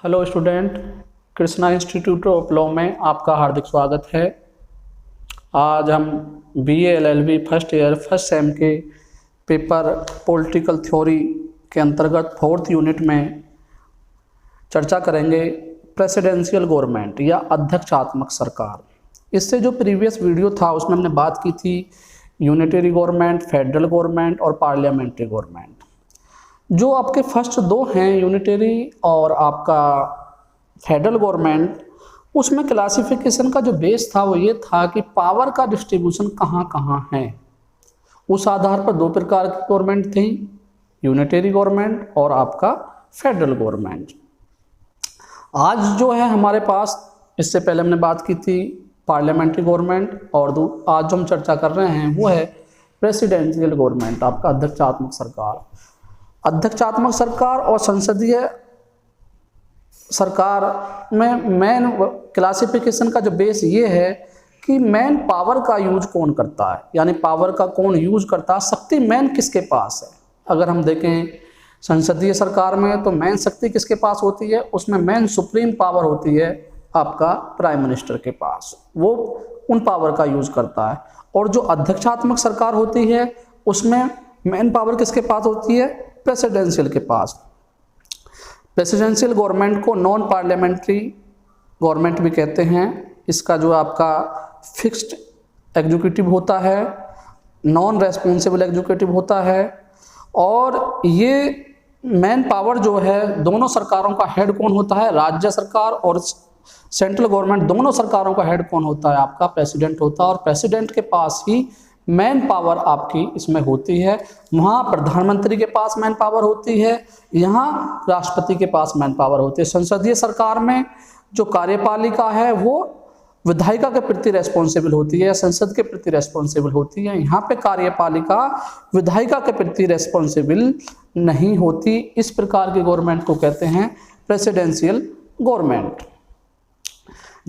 Hello student, Krishna institute of law में आपका हार्दिक स्वागत है। आज हम BA LLB first year first sem के पेपर पॉलिटिकल थ्योरी के अंतर्गत फोर्थ यूनिट में चर्चा करेंगे प्रेसिडेंशियल गवर्नमेंट या अध्यक्षात्मक सरकार। इससे जो प्रीवियस वीडियो था उसमें हमने बात की थी यूनिटरी गवर्नमेंट, फेडरल गवर्नमेंट और पार्लियामेंट्री गवर्नमेंट। जो आपके फर्स्ट दो हैं यूनिटरी और आपका फेडरल गवर्नमेंट, उसमें क्लासिफिकेशन का जो बेस था वो ये था कि पावर का डिस्ट्रीब्यूशन कहाँ कहाँ है। उस आधार पर दो प्रकार की गवर्नमेंट थी, यूनिटरी गवर्नमेंट और आपका फेडरल गवर्नमेंट। आज जो है हमारे पास, इससे पहले हमने बात की थी पार्लियामेंट्री गवर्नमेंट, और आज जो हम चर्चा कर रहे हैं वो है प्रेसिडेंशियल गवर्नमेंट, आपका अध्यक्षात्मक सरकार। अध्यक्षात्मक सरकार और संसदीय सरकार में मेन क्लासिफिकेशन का जो बेस ये है कि मेन पावर का यूज कौन करता है, यानी पावर का कौन यूज करता है, शक्ति मेन किसके पास है। अगर हम देखें संसदीय सरकार में तो मेन शक्ति किसके पास होती है, उसमें मेन सुप्रीम पावर होती है आपका प्राइम मिनिस्टर के पास, वो उन पावर का यूज करता है। और जो अध्यक्षात्मक सरकार होती है उसमें मेन पावर किसके पास होती है, प्रेसिडेंशियल के पास। प्रेसिडेंशियल गवर्नमेंट को नॉन पार्लियामेंट्री गवर्नमेंट भी कहते हैं। इसका जो आपका फिक्स्ड एग्जीक्यूटिव होता है, नॉन रेस्पॉन्सिबल एग्जीक्यूटिव होता है, और ये मेन पावर जो है दोनों सरकारों का हेड कौन होता है, राज्य सरकार और सेंट्रल गवर्नमेंट दोनों सरकारों का हेड कौन होता है, आपका प्रेसिडेंट होता है। और प्रेसिडेंट के पास ही मेन पावर आपकी इसमें होती है। वहाँ प्रधानमंत्री के पास मेन पावर होती है, यहाँ राष्ट्रपति के पास मेन पावर होती है। संसदीय सरकार में जो कार्यपालिका है वो विधायिका के प्रति रेस्पॉन्सिबल होती है, संसद के प्रति रेस्पॉन्सिबल होती है। यहाँ पे कार्यपालिका विधायिका के प्रति रेस्पॉन्सिबल नहीं होती। इस प्रकार की गवर्नमेंट को कहते हैं प्रेसिडेंशियल गवर्नमेंट।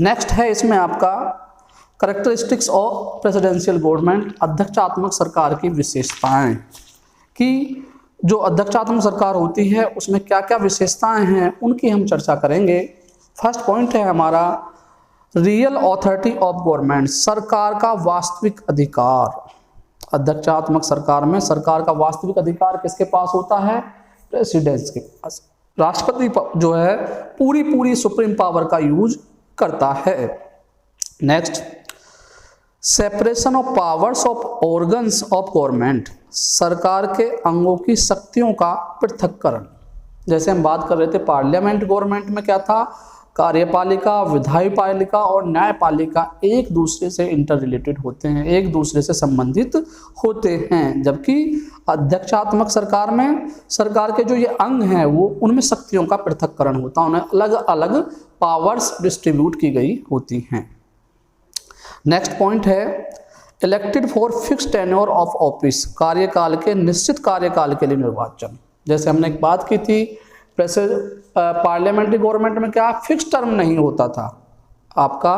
नेक्स्ट है इसमें आपका करेक्टरिस्टिक्स ऑफ प्रेसिडेंशियल गवर्नमेंट, अध्यक्षात्मक सरकार की विशेषताएं, कि जो अध्यक्षात्मक सरकार होती है उसमें क्या क्या विशेषताएं हैं उनकी हम चर्चा करेंगे। फर्स्ट पॉइंट है हमारा रियल ऑथोरिटी ऑफ गवर्नमेंट, सरकार का वास्तविक अधिकार। अध्यक्षात्मक सरकार में सरकार का वास्तविक अधिकार किसके पास होता है, प्रेसिडेंट के पास। राष्ट्रपति जो है पूरी सुप्रीम पावर का यूज करता है। Next, separation of powers of organs of government, सरकार के अंगों की शक्तियों का पृथक्करण। जैसे हम बात कर रहे थे पार्लियामेंट गवर्नमेंट में क्या था, कार्यपालिका, विधायपालिका और न्यायपालिका एक दूसरे से इंटर रिलेटेड होते हैं, एक दूसरे से संबंधित होते हैं। जबकि अध्यक्षात्मक सरकार में सरकार के जो ये अंग हैं वो उनमें शक्तियों का पृथक्करण होता है, उन्हें अलग अलग पावर्स डिस्ट्रीब्यूट की गई होती हैं। नेक्स्ट पॉइंट है elected for fixed tenure of office, कार्यकाल के निश्चित कार्यकाल के लिए निर्वाचन। जैसे हमने एक बात की थी पार्लियामेंट्री गवर्नमेंट में क्या फिक्स टर्म नहीं होता था आपका,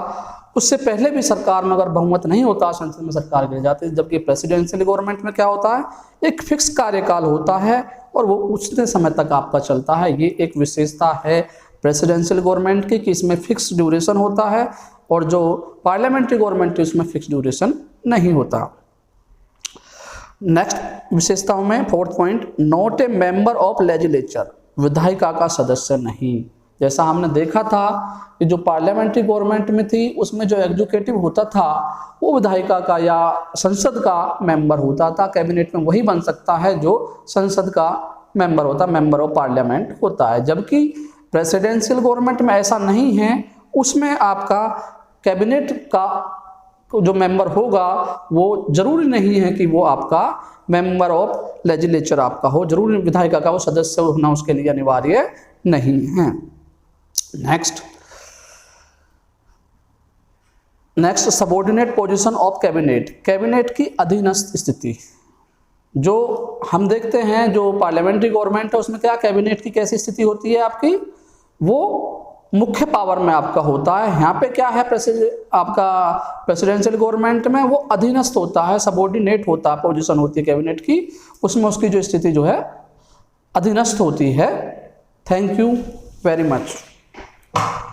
उससे पहले भी सरकार में अगर बहुमत नहीं होता संसद में सरकार गिर जाती। जबकि प्रेसिडेंशियल गवर्नमेंट में क्या होता है, एक फिक्स कार्यकाल होता है और वो उतने समय तक आपका चलता है। ये एक विशेषता है प्रेसिडेंशियल गवर्नमेंट की कि इसमें फिक्स ड्यूरेशन होता है, और जो पार्लियामेंट्री गवर्नमेंट है उसमें फिक्स ड्यूरेशन नहीं होता। नेक्स्ट विशेषताओं में fourth point, not a member of legislature, विधायिका का सदस्य नहीं। जैसा हमने देखा था कि जो पार्लियामेंट्री गवर्नमेंट में थी उसमें जो एग्जीक्यूटिव होता था वो विधायिका का या संसद का मेंबर होता था। कैबिनेट में वही बन सकता है जो संसद का मेंबर होता, मेंबर ऑफ पार्लियामेंट होता है। जबकि प्रेसिडेंशियल गवर्नमेंट में ऐसा नहीं है, उसमें आपका कैबिनेट का जो मेंबर होगा वो जरूरी नहीं है कि वो आपका मेंबर ऑफ लेजिस्लेचर आपका हो, जरूरी विधायिका का वो सदस्य होना उसके लिए अनिवार्य नहीं है। Next subordinate position of cabinet, cabinet की अधीनस्थ स्थिति। जो हम देखते हैं जो पार्लियामेंट्री गवर्नमेंट है उसमें क्या कैबिनेट की कैसी स्थिति होती है आपकी, वो मुख्य पावर में आपका होता है। यहाँ पे क्या है आपका प्रेसिडेंशियल गवर्नमेंट में वो अधीनस्थ होता है, सबऑर्डिनेट होता है, पोजीशन होती है कैबिनेट की, उसमें उसकी जो स्थिति जो है अधीनस्थ होती है। Thank you very much. है।